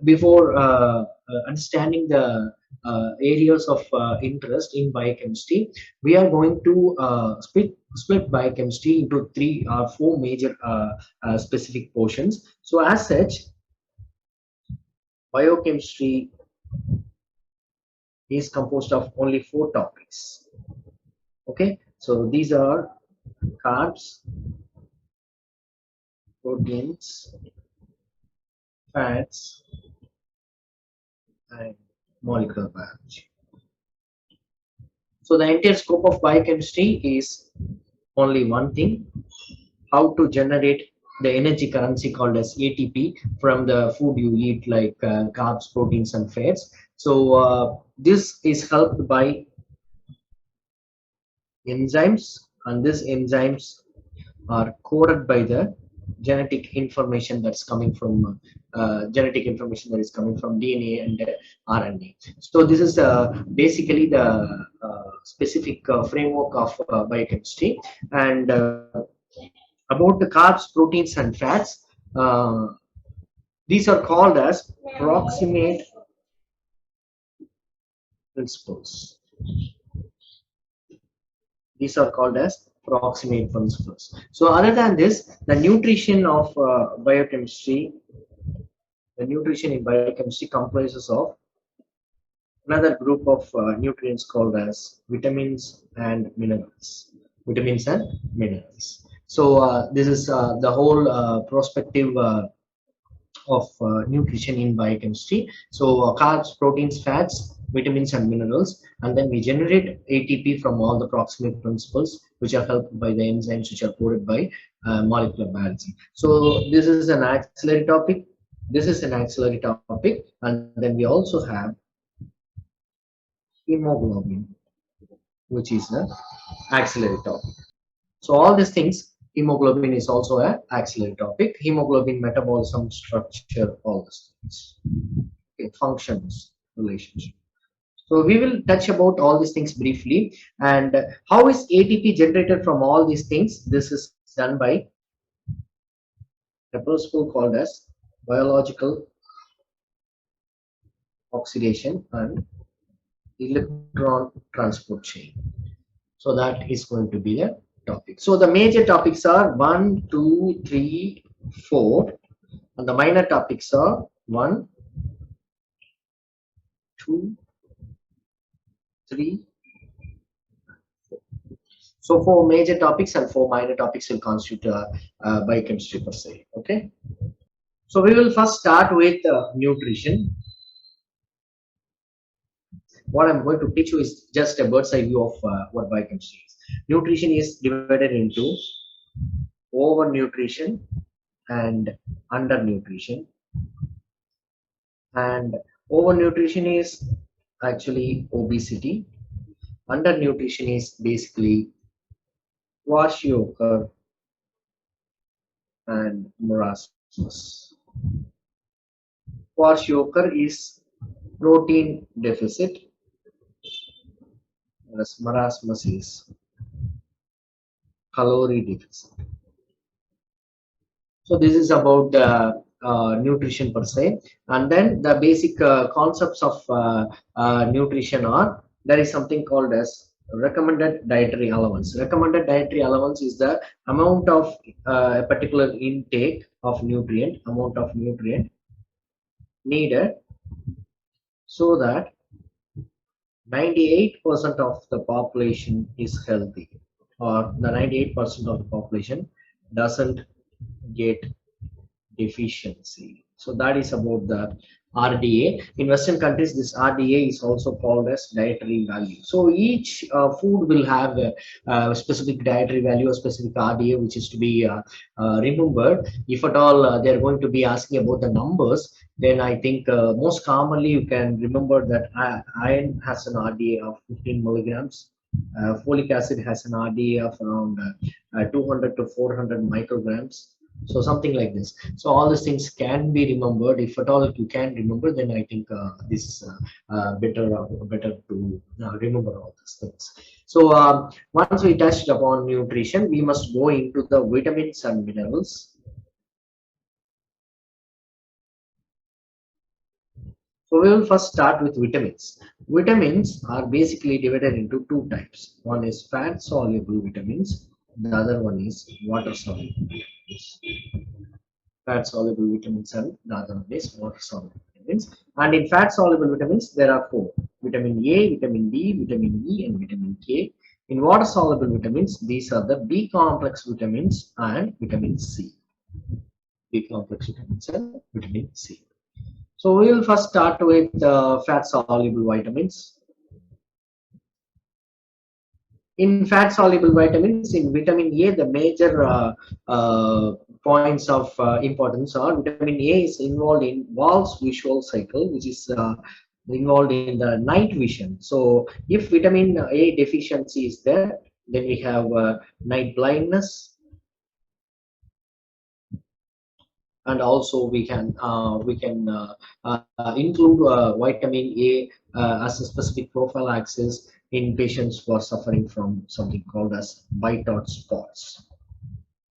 before understanding the areas of interest in biochemistry, we are going to split biochemistry into 3 or 4 major specific portions. So as such, biochemistry is composed of only 4 topics. Okay, so these are carbs, proteins, fats, and molecular biology. So the entire scope of biochemistry is only one thing: how to generate the energy currency called as ATP from the food you eat, like carbs, proteins, and fats. So this is helped by enzymes, and these enzymes are coded by the genetic information that's coming from DNA and RNA. So this is basically the specific framework of biochemistry. And about the carbs, proteins, and fats, these are called as proximate principles. These are called as proximate principles. So other than this, the nutrition of biochemistry, the nutrition in biochemistry comprises of another group of nutrients called as vitamins and minerals. Vitamins and minerals. So this is the whole perspective of nutrition in biochemistry. So carbs, proteins, fats, vitamins, and minerals, and then we generate ATP from all the proximate principles, which are helped by the enzymes which are coded by molecular biology. So this is an auxiliary topic. This is an auxiliary topic, and then we also have hemoglobin, which is an auxiliary topic. So all these things, hemoglobin is also an auxiliary topic. Hemoglobin, metabolism, structure, all these things. Okay, functions, relationship. So we will touch about all these things briefly. And how is ATP generated from all these things? This is done by a principle called as biological oxidation and electron transport chain. So that is going to be the topic. So the major topics are 1, 2, 3, 4, and the minor topics are 1, 2, 3, 4. So 4 major topics and 4 minor topics will constitute biochemistry per se. Okay. So we will first start with nutrition. What I'm going to teach you is just a bird's eye view of what biochemistry is. Nutrition is divided into overnutrition and undernutrition. And overnutrition is actually obesity. Undernutrition is basically kwashiorkor and marasmus. Kwashiorkor is protein deficit, whereas marasmus is calorie deficit. So this is about nutrition per se, and then the basic concepts of nutrition are: there is something called as recommended dietary allowance. Recommended dietary allowance is the amount of a particular intake of nutrient, amount of nutrient needed so that 98% of the population is healthy, or the 98% of the population doesn't get deficiency. So that is about the RDA. In Western countries, this RDA is also called as dietary value. So each food will have a specific dietary value, a specific RDA, which is to be remembered. If at all they are going to be asking about the numbers, then I think most commonly you can remember that iron has an RDA of 15 milligrams. Folic acid has an RDA of around 200 to 400 micrograms. So something like this. So all these things can be remembered. If at all if you can remember, then I think this is better to remember all these things. So once we touched upon nutrition, we must go into the vitamins and minerals. So we will first start with vitamins. Vitamins are basically divided into two types. One is fat soluble vitamins, the other one is water soluble vitamins. Fat soluble vitamins and the other one is water soluble vitamins. And in fat soluble vitamins, there are four: vitamin A, vitamin D, vitamin E, and vitamin K. In water soluble vitamins, these are the B complex vitamins and vitamin C. B complex vitamins and vitamin C. So we will first start with fat soluble vitamins. In fat soluble vitamins, in vitamin A, the major points of importance are: vitamin A is involved in Wall's visual cycle, which is involved in the night vision. So if vitamin A deficiency is there, then we have night blindness, and also we can include vitamin A as a specific prophylaxis in patients who are suffering from something called as white dot spots.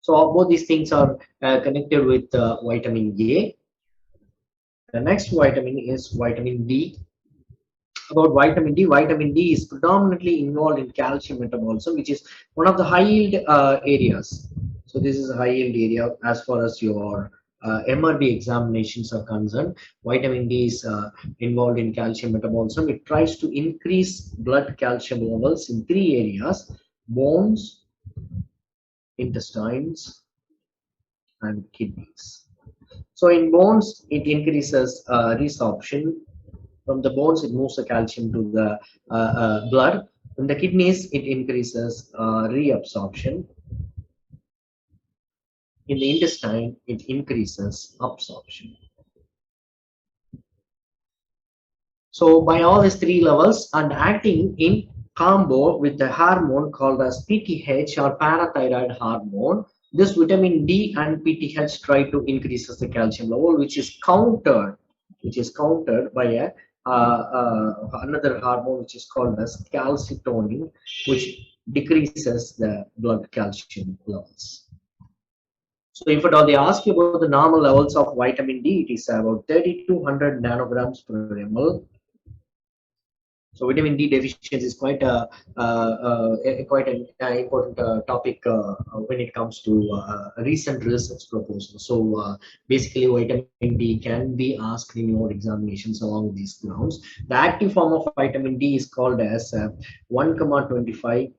So both these things are connected with vitamin A. The next vitamin is vitamin D. About vitamin D is predominantly involved in calcium metabolism, which is one of the high yield areas. So this is a high yield area as far as your MRB examinations are concerned. Vitamin D is involved in calcium metabolism. It tries to increase blood calcium levels in three areas: bones, intestines, and kidneys. So in bones, it increases resorption. From the bones, it moves the calcium to the blood. In the kidneys, it increases reabsorption. In the intestine, it increases absorption. So by all these three levels and acting in combo with the hormone called as PTH or parathyroid hormone, this vitamin D and PTH try to increase the calcium level, which is countered by a another hormone which is called as calcitonin, which decreases the blood calcium levels. So if at all they ask you about the normal levels of vitamin D, it is about 30 to 100 nanograms per ml. So vitamin D deficiency is quite an important topic when it comes to recent research proposals. So basically, vitamin D can be asked in your examinations along these grounds. The active form of vitamin D is called as 1,25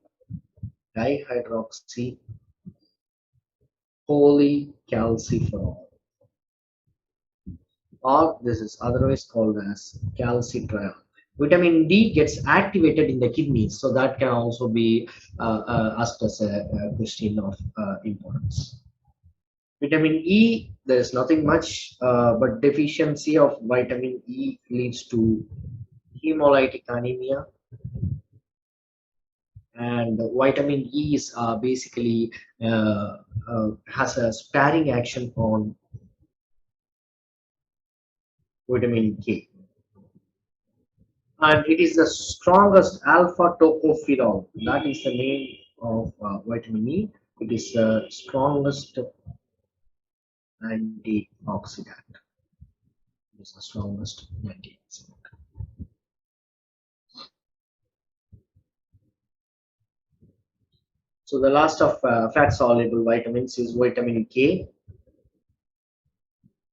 dihydroxy polycalciferol, or this is otherwise called as calcitriol. Vitamin D gets activated in the kidneys, so that can also be asked as a question of importance. Vitamin E, there is nothing much, but deficiency of vitamin E leads to hemolytic anemia, and vitamin E is basically has a sparing action on vitamin K. And it is the strongest alpha tocopherol. That is the name of vitamin E. It is the strongest antioxidant. It is the strongest antioxidant. So the last of fat soluble vitamins is vitamin K.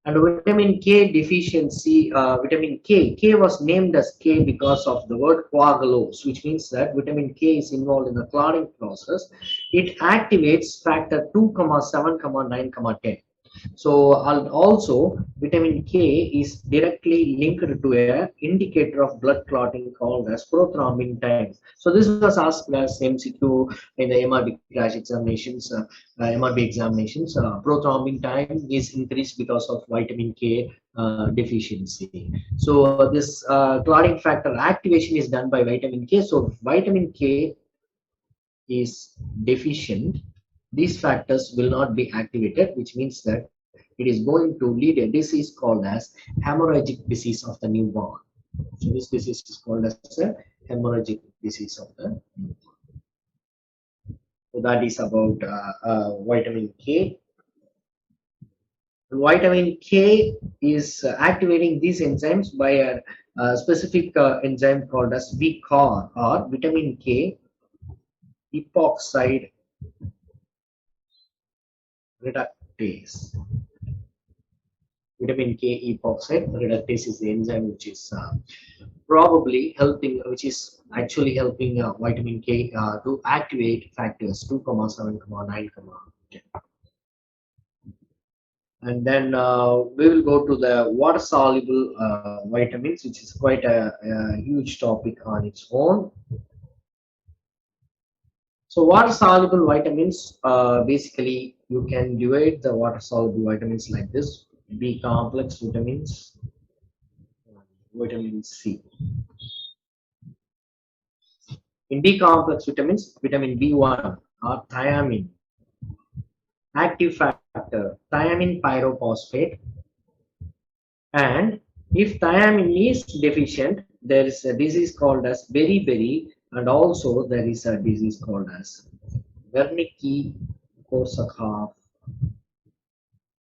And vitamin K deficiency, K was named as K because of the word coagulose, which means that vitamin K is involved in the clotting process. It activates factor 2, 7, 9, 10. So also vitamin K is directly linked to a indicator of blood clotting called as prothrombin time. So this was asked as MCQ in the MRB crash examinations, MRB examinations. Prothrombin time is increased because of vitamin K deficiency. So this clotting factor activation is done by vitamin K. So vitamin K is deficient, these factors will not be activated, which means that it is going to lead a disease called as hemorrhagic disease of the newborn. So this disease is called as a hemorrhagic disease of the newborn. So that is about vitamin K. Vitamin K is activating these enzymes by a specific enzyme called as VCOR, or vitamin K epoxide reductase. Vitamin K epoxide reductase is the enzyme which is probably helping, which is actually helping vitamin K to activate factors 2, 7, 9, 10. And then we will go to the water soluble vitamins, which is quite a huge topic on its own. So water soluble vitamins, basically you can divide the water soluble vitamins like this: B complex vitamins, vitamin C. In B complex vitamins, vitamin B1 or thiamine, active factor thiamine pyrophosphate, and if thiamine is deficient, there is a disease called as beriberi, and also there is a disease called as Wernicke-Korsakoff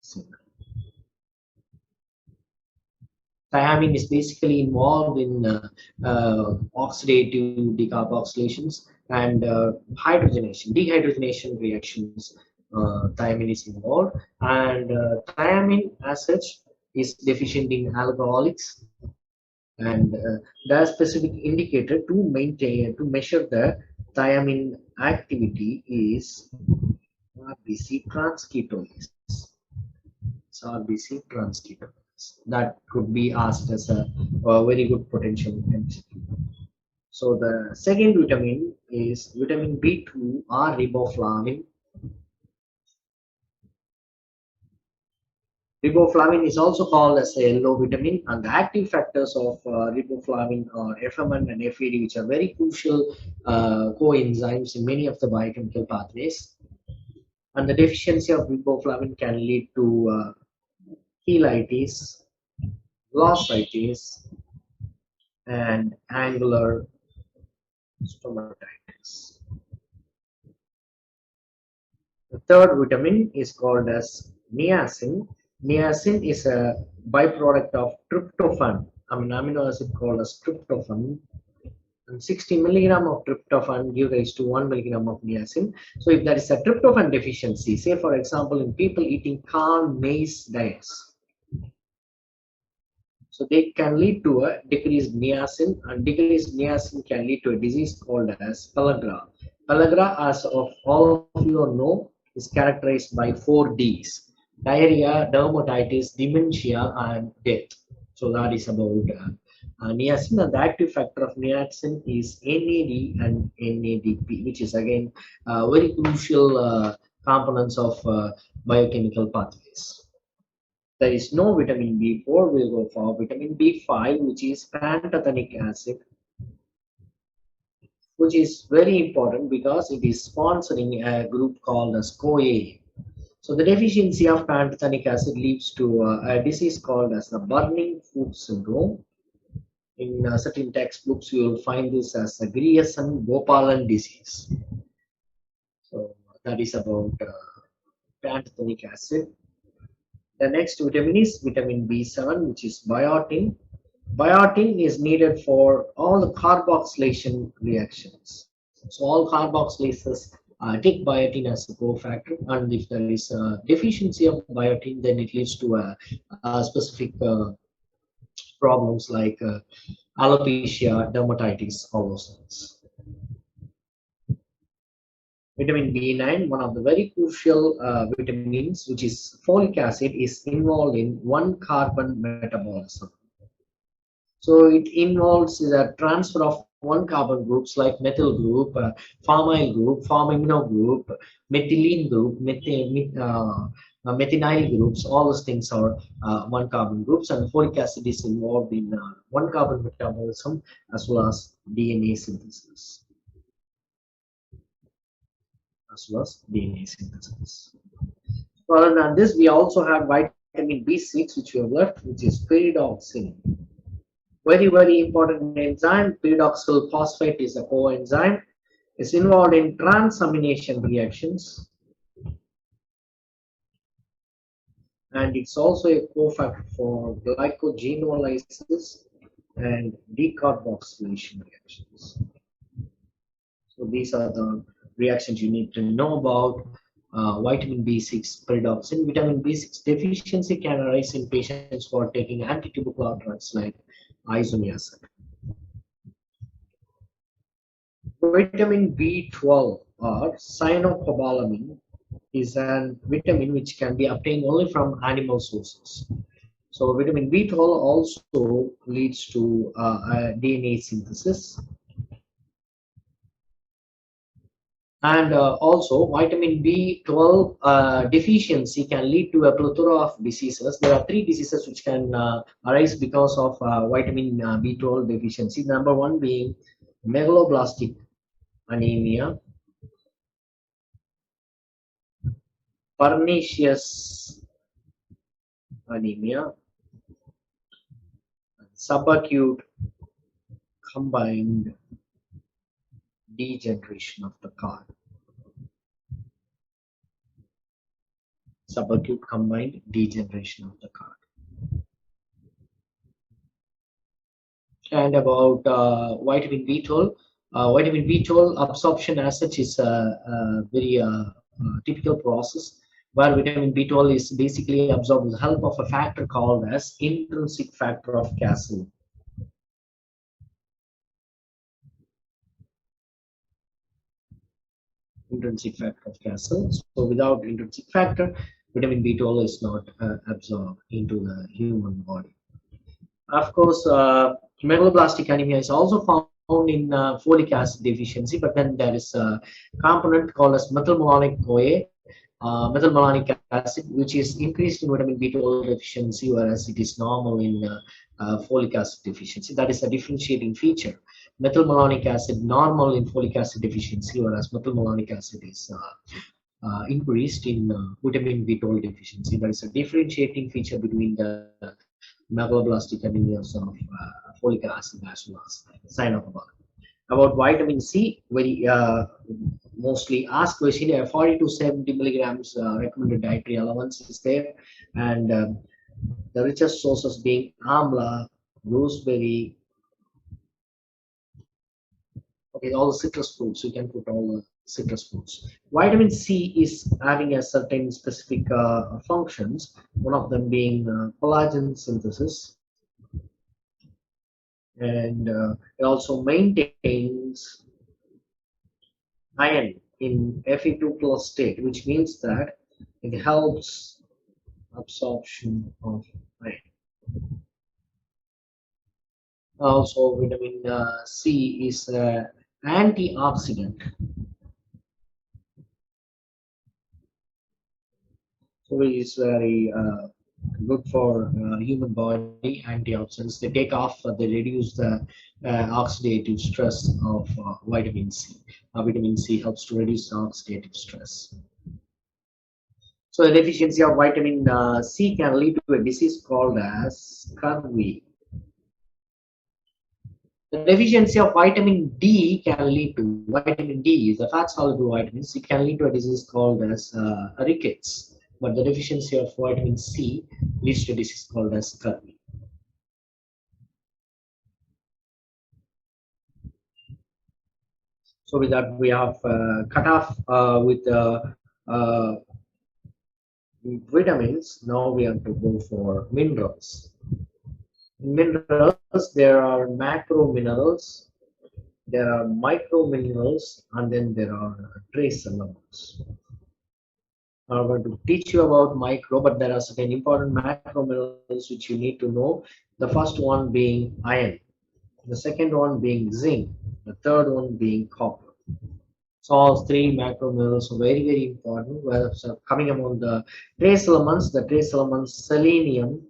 syndrome. Thiamine is basically involved in oxidative decarboxylations and hydrogenation, dehydrogenation reactions. Thiamine is involved, and thiamine as such is deficient in alcoholics, and the specific indicator to measure the thiamine activity is RBC transketolase. RBC transketolase. That could be asked as a very good potential MCQ. So the second vitamin is vitamin B2 or riboflavin. Riboflavin is also called as a yellow vitamin, and the active factors of riboflavin are FMN and FAD, which are very crucial coenzymes in many of the biochemical pathways. And the deficiency of riboflavin can lead to cheilitis, glossitis, and angular stomatitis. The third vitamin is called as niacin. Niacin is a byproduct of tryptophan, an amino acid called as tryptophan. And 60 milligram of tryptophan give rise to 1 milligram of niacin. So if there is a tryptophan deficiency, say for example in people eating corn, maize diets, so they can lead to a decreased niacin, and decreased niacin can lead to a disease called as pellagra. Pellagra, as of all of you know, is characterized by 4 Ds: diarrhea, dermatitis, dementia, and death. So that is about niacin, and the active factor of niacin is NAD and NADP, which is again very crucial components of biochemical pathways. There is no vitamin B4, we'll go for vitamin B5, which is pantothenic acid, which is very important because it is sponsoring a group called as CoA. So the deficiency of pantothenic acid leads to a disease called as the burning food syndrome. In certain textbooks, you will find this as a Grierson-Gopalan disease. So that is about pantothenic acid. The next vitamin is vitamin B7, which is biotin. Biotin is needed for all the carboxylation reactions. So all carboxylases take biotin as a cofactor, and if there is a deficiency of biotin, then it leads to a specific problems like alopecia, dermatitis, all those things. Vitamin B9, one of the very crucial vitamins, which is folic acid, is involved in one carbon metabolism. So it involves the transfer of one carbon groups like methyl group, pharmyl group, formamino group, methylene group, methinyl groups. All those things are one carbon groups, and folic acid is involved in one carbon metabolism as well as DNA synthesis. Other than this, we also have vitamin B6, which we have left, which is pyridoxine. Very important enzyme. Pyridoxal phosphate is a coenzyme. It's involved in transamination reactions, and it's also a cofactor for glycogenolysis and decarboxylation reactions. So these are the reactions you need to know about. Vitamin B6 pyridoxine. Vitamin B6 deficiency can arise in patients who are taking antitubercular drugs like isoniazid. Vitamin B12 or cyanocobalamin is an vitamin which can be obtained only from animal sources. So vitamin B12 also leads to DNA synthesis, and also vitamin B12 deficiency can lead to a plethora of diseases. There are three diseases which can arise because of vitamin B12 deficiency. Number one being megaloblastic anemia, pernicious anemia, subacute combined degeneration of the card. Subacute combined degeneration of the card. And about vitamin B12, vitamin B12 absorption as such is a very typical process where vitamin B12 is basically absorbed with the help of a factor called as intrinsic factor of Castle. Intrinsic factor of Castle. So without intrinsic factor, vitamin B12 is not absorbed into the human body. Of course, megaloblastic anemia is also found in folic acid deficiency, but then there is a component called as methylmalonic CoA, methylmalonic acid, which is increased in vitamin B12 deficiency, whereas it is normal in folic acid deficiency. That is a differentiating feature. Methylmalonic acid normal in folic acid deficiency, whereas methylmalonic acid is increased in vitamin B12 deficiency. That is a differentiating feature between the megaloblastic anemias of folic acid as well as cyanocobalamin. About vitamin C, very mostly asked question, 40 to 70 milligrams recommended dietary allowance is there, and the richest sources being amla, gooseberry, okay, all the citrus fruits. You can put all the citrus fruits. Vitamin C is having a certain specific functions, one of them being collagen synthesis, and it also maintains iron in Fe2 plus state, which means that it helps absorption of iron. Also, vitamin C is an antioxidant, so it is very good for human body. Antioxidants, they take off, they reduce the oxidative stress of vitamin C. Vitamin C helps to reduce oxidative stress. So the deficiency of vitamin C can lead to a disease called as scurvy. The deficiency of vitamin D can lead to, vitamin D is a fat soluble vitamin. It can lead to a disease called as rickets. But the deficiency of vitamin C leads to a disease called as scurvy. So with that, we have cut off with vitamins. Now we have to go for minerals. In minerals, there are macro minerals, there are micro minerals, and then there are trace elements. I'm going to teach you about micro, but there are certain important macro minerals which you need to know. The first one being iron, the second one being zinc, the third one being copper. So all three macro minerals are very, very important. Where coming among the trace elements, selenium,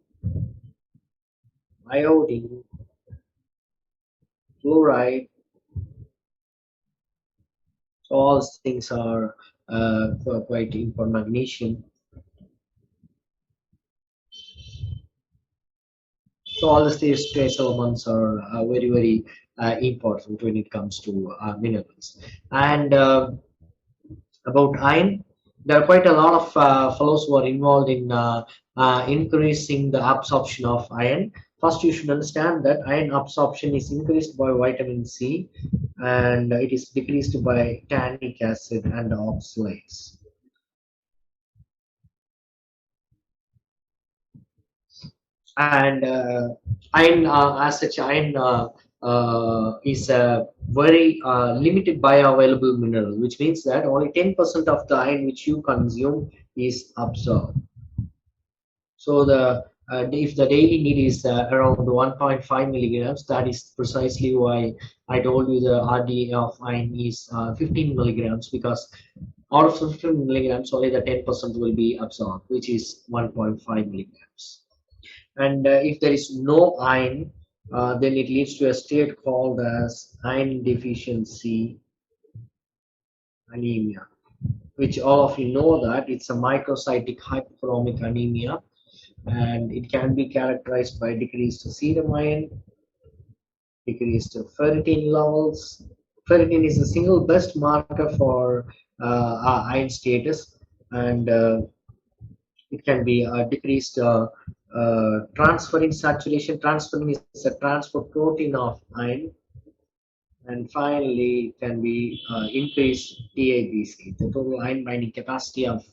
iodine, fluoride. So all these things are quite important. Magnesium. So all these trace elements are very, very important when it comes to minerals. And about iron, there are quite a lot of fellows who are involved in increasing the absorption of iron. First, you should understand that iron absorption is increased by vitamin C, and it is decreased by tannic acid and oxalates. And iron, as such, iron is a very limited bioavailable mineral, which means that only 10% of the iron which you consume is absorbed. So the if the daily need is around 1.5 milligrams, that is precisely why I told you the RDA of iron is 15 milligrams, because out of 15 milligrams, only the 10% will be absorbed, which is 1.5 milligrams. And if there is no iron, then it leads to a state called as iron deficiency anemia, which all of you know that it's a microcytic hypochromic anemia, and it can be characterized by decreased serum iron, decreased ferritin levels. Ferritin is the single best marker for iron status, and it can be decreased transferrin saturation. Transferrin is a transport protein of iron, and finally it can be increased TABC. The total iron binding capacity of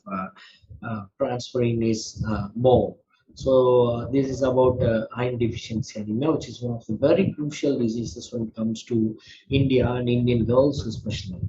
transferrin is more. So this is about iron deficiency anemia, which is one of the very crucial diseases when it comes to India and Indian girls especially.